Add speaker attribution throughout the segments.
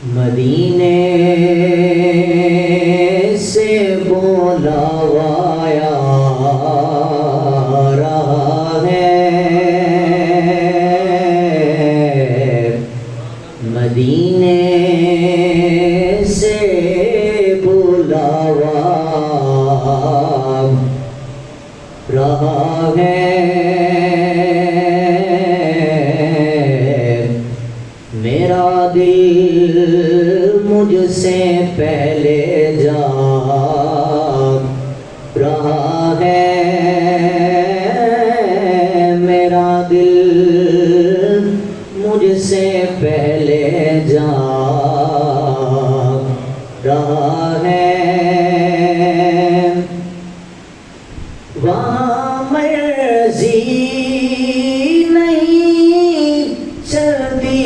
Speaker 1: مدینے سے بلاوایا رہا ہے، مدینے سے بلاوا رہا ہے، میرا دل مجھ سے پہلے جا رہا ہے، میرا دل مجھ سے پہلے جا رہا ہے، وہاں مرضی نہیں چلتی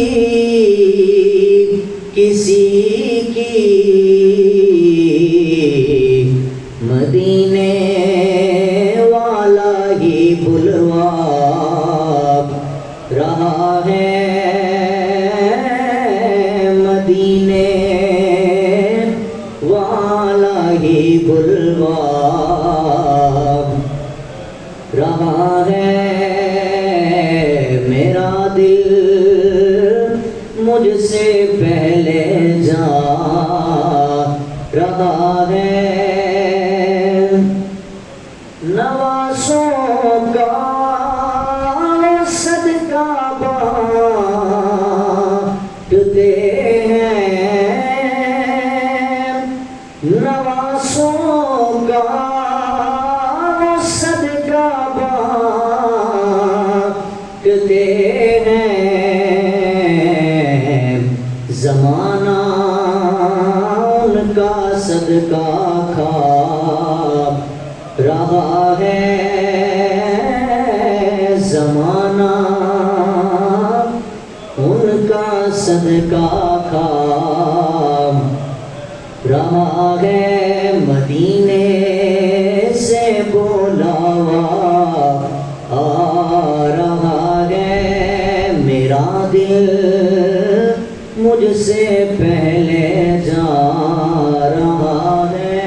Speaker 1: کسی کی، مدینے والا ہی بلوا رہا ہے، مدینے والا ہی بلوا رہا ہے، میرا دل مجھ سے پہلے جا رہا ہے، نوازوں کا صدقہ بانٹتے ہیں، نوازوں کا صدقہ بانٹتے ہیں، زمانہ ان کا صدقہ کھا رہا ہے، زمانہ ان کا صدقہ کھا رہا ہے، مدینے سے بلاوا آ رہا ہے، میرا دل مجھ سے پہلے جا رہا ہے۔